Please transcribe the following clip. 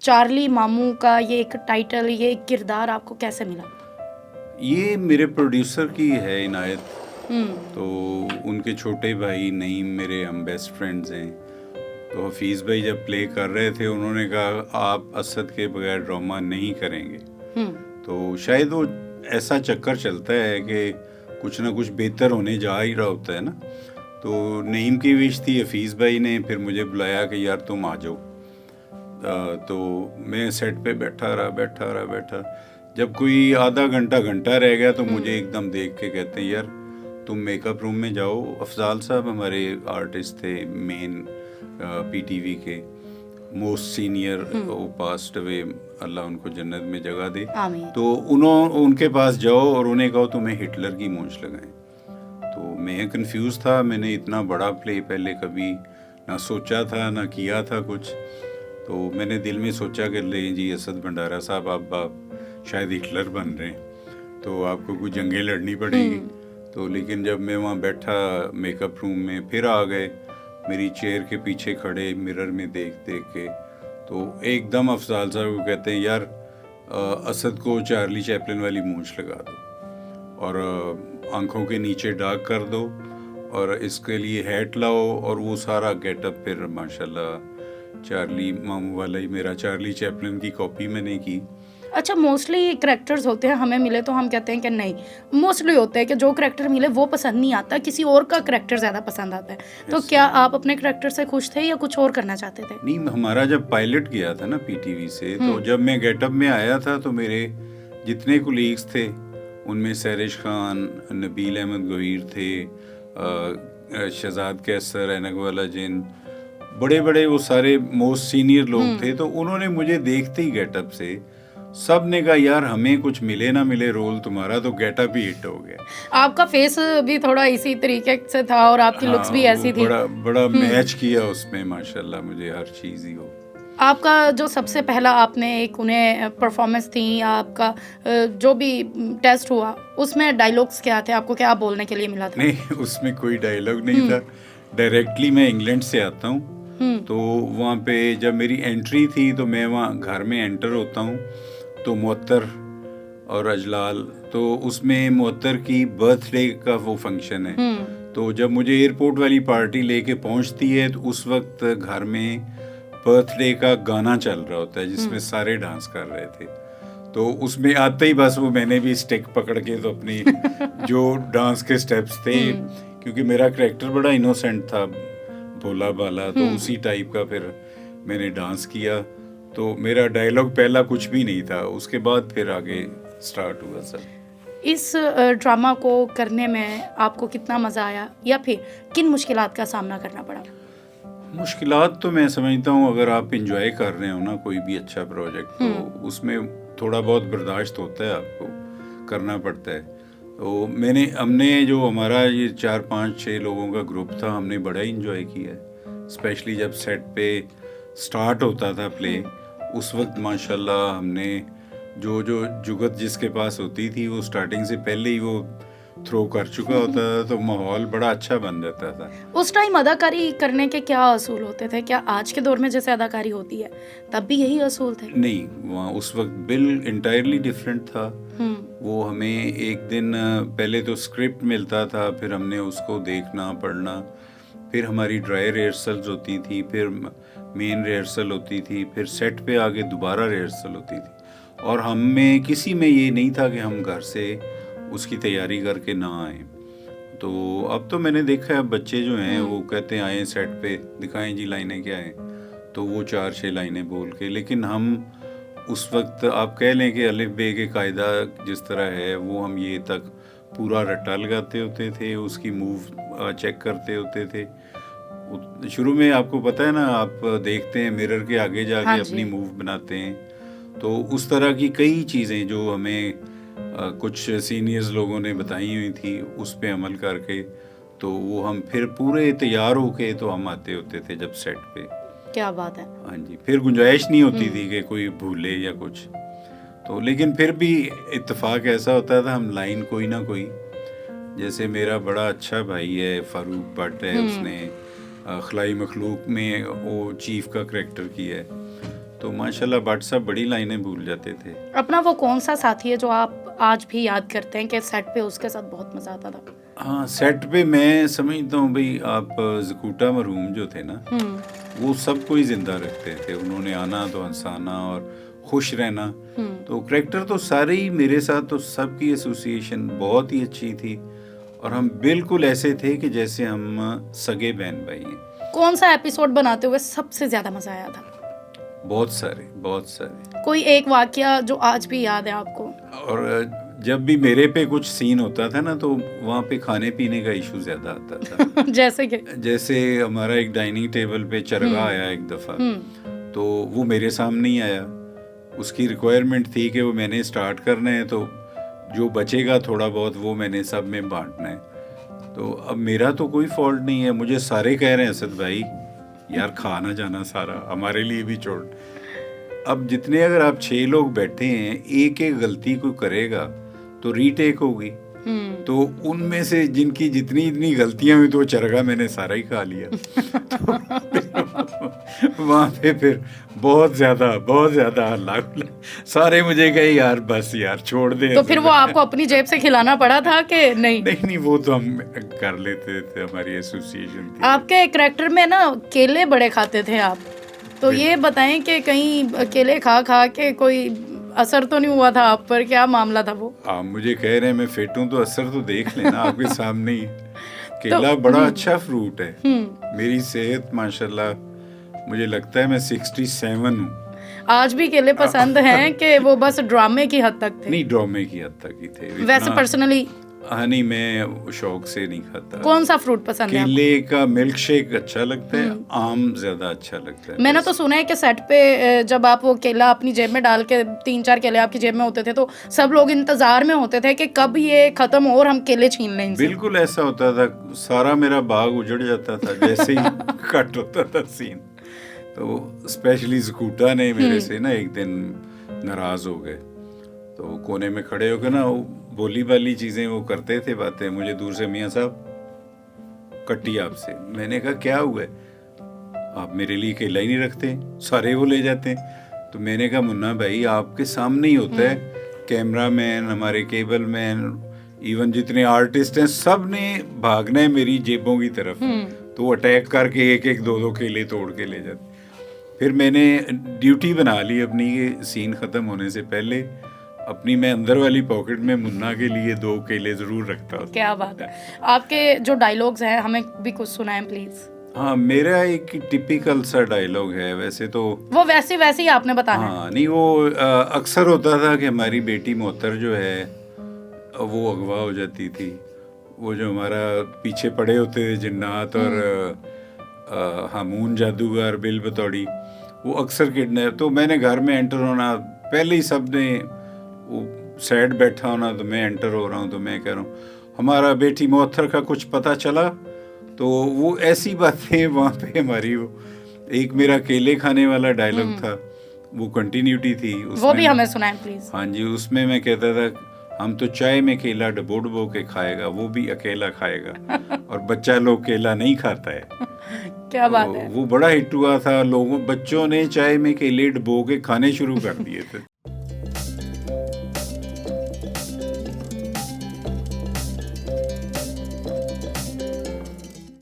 Charlie मामू का ये एक टाइटल, ये एक किरदार आपको कैसे मिला? ये मेरे प्रोड्यूसर की है इनायत। हम्म। तो उनके छोटे भाई नईम, मेरे हम बेस्ट फ्रेंड्स हैं। तो हफीज़ भाई जब प्ले कर रहे थे उन्होंने कहा आप असद के बगैर ड्रामा नहीं करेंगे। तो शायद वो ऐसा चक्कर चलता है कि कुछ ना कुछ बेहतर होने जा ही रहा होता है ना। तो नईम की विश थी, हफीज़ भाई ने फिर मुझे बुलाया कि यार तुम आ जाओ। तो मैं सेट पे बैठा। जब कोई आधा घंटा रह गया तो मुझे एकदम देख के कहते हैं यार तुम मेकअप रूम में जाओ। अफजाल साहब हमारे आर्टिस्ट थे मेन, पीटीवी के मोस्ट सीनियर, वो पास्ट अवे, अल्लाह उनको जन्नत में जगह दे। तो उनके पास जाओ और उन्हें कहो तुम्हें हिटलर की मूंछ लगाएं। तो मैं कंफ्यूज था, मैंने इतना बड़ा प्ले पहले कभी ना सोचा था ना किया था कुछ। तो मैंने दिल में सोचा कि ले जी असद भंडारा साहब आप शायद हिटलर बन रहे हैं तो आपको कुछ जंगें लड़नी पड़ेगी। तो लेकिन जब मैं वहाँ बैठा मेकअप रूम में, फिर आ गए मेरी चेयर के पीछे खड़े मिरर में देख के, तो एकदम अफजाल साहब को कहते हैं यार असद को चार्ली चैपलिन वाली मूंछ लगा दो और आंखों के नीचे डार्क कर दो और इसके लिए हैट लाओ। और वो सारा गेटअप फिर माशाल्लाह चार्ली मामू वाला ही मेरा चार्ली चैपलिन की कॉपी मैंने की। अच्छा, मोस्टली करैक्टर्स होते हैं हमें मिले तो हम कहते हैं कि नहीं, मोस्टली होते हैं कि जो करैक्टर मिले वो पसंद नहीं आता, किसी और का करैक्टर ज़्यादा पसंद आता है। तो क्या आप अपने करैक्टर से खुश थे या कुछ और करना चाहते थे? नहीं, हमारा जब पायलट गया था ना पीटीवी से, तो जब मैं गेटअप में आया था तो मेरे जितने कुलीग्स थे उनमें सैरिश खान, नबील अहमद गोहीर थे, शहजाद कैसर, ऐनक वाला जिन, बड़े बड़े वो सारे मोस्ट सीनियर लोग थे। तो उन्होंने मुझे देखते ही गेटअप से सब ने कहा यार हमें कुछ मिले ना मिले रोल तुम्हारा तो गेटअप ही हिट हो गया। आपका फेस भी थोड़ा इसी तरीके से था और आपकी लुक्स भी ऐसी थी। बड़ा मैच किया उसमें माशाल्लाह, मुझे हर चीज़ ही हो। आपका जो सबसे पहला आपने एक उन्हें परफॉर्मेंस थी या आपका जो भी टेस्ट हुआ उसमें डायलॉग्स क्या थे, आपको क्या बोलने के लिए मिला था? नहीं, उसमें कोई डायलॉग नहीं था। डायरेक्टली मैं इंग्लैंड से आता हूँ तो वहाँ पे जब मेरी एंट्री थी तो मैं वहाँ घर में एंटर होता हूँ तो मुअत्तर और अजलाल, तो उसमें मुअत्तर की बर्थडे का वो फंक्शन है। तो जब मुझे एयरपोर्ट वाली पार्टी लेके पहुँचती है तो उस वक्त घर में बर्थडे का गाना चल रहा होता है जिसमें सारे डांस कर रहे थे। तो उसमें आते ही बस वो मैंने भी स्टिक पकड़ के तो अपनी जो डांस के स्टेप्स थे, क्योंकि मेरा कैरेक्टर बड़ा इनोसेंट था, भोला भाला, तो उसी टाइप का फिर मैंने डांस किया। तो मेरा डायलॉग पहला कुछ भी नहीं था, उसके बाद फिर आगे स्टार्ट हुआ सब। इस ड्रामा को करने में आपको कितना मज़ा आया या फिर किन मुश्किलात का सामना करना पड़ा? मुश्किलात तो मैं समझता हूँ अगर आप इंजॉय कर रहे हो ना कोई भी अच्छा प्रोजेक्ट तो उसमें थोड़ा बहुत बर्दाश्त होता है, आपको करना पड़ता है। तो हमने जो हमारा ये 4-5-6 लोगों का ग्रुप था, हमने बड़ा ही इंजॉय किया है। स्पेशली जब सेट पे स्टार्ट होता था प्ले, उस वक्त माशाल्लाह हमने जो जुगत जिसके पास होती थी वो स्टार्टिंग से पहले ही वो थ्रो कर चुका होता था, तो माहौल बड़ा अच्छा बन जाता था। उस टाइम अदाकारी करने के क्या असूल होते थे? क्या आज के दौर में जैसे अदाकारी होती है तब भी यही असूल थे? नहीं, वहाँ उस वक्त बिल इंटायरली डिफरेंट था। वो हमें एक दिन पहले तो स्क्रिप्ट मिलता था, फिर हमने उसको देखना पढ़ना, फिर हमारी ड्राई रिहर्सल्स होती थी, फिर मेन रिहर्सल होती थी, फिर सेट पे आगे दोबारा रिहर्सल होती थी। और हमें किसी में ये नहीं था कि हम घर से उसकी तैयारी करके ना आए। तो अब तो मैंने देखा है बच्चे जो हैं वो कहते हैं आए सेट पे दिखाएं जी लाइनें क्या हैं, तो वो 4-6 लाइनें बोल के, लेकिन हम उस वक्त आप कह लें कि अलिफ बे के कायदा जिस तरह है वो हम ये तक पूरा रट्टा लगाते होते थे, उसकी मूव चेक करते होते थे। शुरू में आपको पता है ना, आप देखते हैं मिरर के आगे जाके अपनी मूव बनाते हैं, तो उस तरह की कई चीज़ें जो हमें कुछ सीनियर्स लोगों ने बताई हुई थी उस पे अमल करके, तो वो हम फिर पूरे तैयार होके तो हम आते होते थे जब सेट पे। क्या बात है। हाँ जी, फिर गुंजाइश नहीं होती थी कि कोई भूले या कुछ। तो लेकिन फिर भी इत्तेफाक ऐसा होता था, हम लाइन कोई ना कोई, जैसे मेरा बड़ा अच्छा भाई है फारूक भट्ट है, उसने खलाई मखलूक में वो चीफ का करैक्टर किया है, तो माशाल्लाह भट्ट साहब बड़ी लाइनें भूल जाते थे। अपना वो कौन सा साथी है जो आप आज भी याद करते हैं कि सेट पे उसके साथ बहुत मजा आता था? हाँ, सेट पे मैं समझता हूँ भाई, आप ज़कूटा मरहूम जो थे ना, वो सबको ही जिंदा रखते थे। उन्होंने आना तो हंसाना और खुश रहना, तो करैक्टर तो सारे ही मेरे साथ, तो सबकी एसोसिएशन बहुत ही अच्छी थी और हम बिल्कुल ऐसे थे कि जैसे हम सगे बहन भाई हैं। कौन सा एपिसोड बनाते हुए सबसे ज्यादा मजा आया था? बहुत सारे। कोई एक वाकया जो आज भी याद है आपको? और जब भी मेरे पे कुछ सीन होता था ना, तो वहाँ पे खाने पीने का इशू ज्यादा आता था। जैसे हमारा एक डाइनिंग टेबल पे चरगा आया एक दफा, तो वो मेरे सामने ही आया। उसकी रिक्वायरमेंट थी कि वो मैंने स्टार्ट करना है, तो जो बचेगा थोड़ा बहुत वो मैंने सब में बांटना है। तो अब मेरा तो कोई फॉल्ट नहीं है, मुझे सारे कह रहे हैं असद भाई यार खाना जाना सारा हमारे लिए भी छोड़। अब जितने अगर आप 6 लोग बैठे हैं, एक एक गलती कोई करेगा तो रीटेक होगी, तो उनमें से जिनकी जितनी इतनी गलतियां हुई तो चरगा मैंने सारा ही खा लिया। तो वहाँ पे फिर बहुत ज्यादा हल्ला, सारे मुझे कहे यार बस यार छोड़ दे। तो फिर वो आपको अपनी जेब से खिलाना पड़ा था कि नहीं? नहीं, वो तो हम कर लेते थे, हमारी एसोसिएशन थी। आपके कैरेक्टर में ना केले बड़े खाते थे आप, तो ये बताएं कि कहीं केले खा खा के कोई असर तो नहीं हुआ था आप पर? क्या मामला था वो? आप मुझे कह रहे हैं मैं फिट हूँ, तो असर तो देख लेना आपके सामने ही। केला बड़ा अच्छा फ्रूट है। मेरी सेहत माशाल्लाह मुझे लगता है मैं 67 हूँ। आज भी केले पसंद हैं कि वो बस ड्रामे की हद तक थे? नहीं, ड्रामे की हद तक ही थे। वैसे पर्सनली? हाँ, नहीं, मैं शौक से नहीं खाता। कौन सा फ्रूट पसंद है? केले का मिल्क शेक अच्छा लगता है, आम ज्यादा अच्छा लगता है। मैंने तो सुना है कि सेट पे जब आप वो केला अपनी जेब में डाल के 3-4 केले आपकी जेब में होते थे, तो सब लोग इंतजार में होते थे कि कब ये खत्म हो और हम केले छीन लें इनसे। बिल्कुल ऐसा होता था, सारा मेरा बाग उजड़ जाता था जैसे ही कट होता था सीन। तो स्पेशली ज़कूटा ने मेरे से ना एक दिन नाराज हो गए, तो कोने में खड़े होकर ना बोली वाली चीजें वो करते थे बातें। मुझे दूर से मियाँ साहब कट्टी आपसे। मैंने कहा क्या हुआ है, आप मेरे लिए केला ही नहीं रखते, सारे वो ले जाते हैं। तो मैंने कहा मुन्ना भाई आपके सामने ही होता है, कैमरा मैन, हमारे केबल मैन, इवन जितने आर्टिस्ट हैं सब ने भागना है मेरी जेबों की तरफ, तो वो अटैक करके एक एक 2-2 केले तोड़ के ले जाते। फिर मैंने ड्यूटी बना ली अपनी, ये सीन खत्म होने से पहले अपनी मैं अंदर वाली पॉकेट में मुन्ना के लिए 2 केले जरूर रखता हूँ। क्या बात है। आपके जो डायलॉग्स हैं हमें भी कुछ सुनाएं प्लीज। हाँ, मेरा एक टिपिकल सा डायलॉग है, वैसे तो वो वैसे ही आपने बताना है। हाँ, नहीं वो अक्सर होता था कि हमारी बेटी मोहतर जो है वो अगवा हो जाती थी। वो जो हमारा पीछे पड़े होते थे जिन्नात और हामून जादूगर बिल बतौड़ी, वो अक्सर किडनैप। तो मैंने घर में एंटर होना, पहले ही सब ने वो सैड बैठा होना, तो मैं एंटर हो रहा हूँ, तो मैं कह रहा हूँ हमारा बेटी मोहतर का कुछ पता चला। तो वो ऐसी बातें वहाँ पे हमारी, वो एक मेरा केले खाने वाला डायलॉग था, वो कंटिन्यूटी थी उसमें। वो भी हमें सुनाएं प्लीज। हाँ जी, उसमें मैं कहता था हम तो चाय में केला डबो डबो के खाएगा, वो भी अकेला खाएगा, और बच्चा लोग केला नहीं खाता है। क्या बात है। वो बड़ा हिट हुआ था, लोगों बच्चों ने चाय में केले डबो के खाने शुरू कर दिए थे।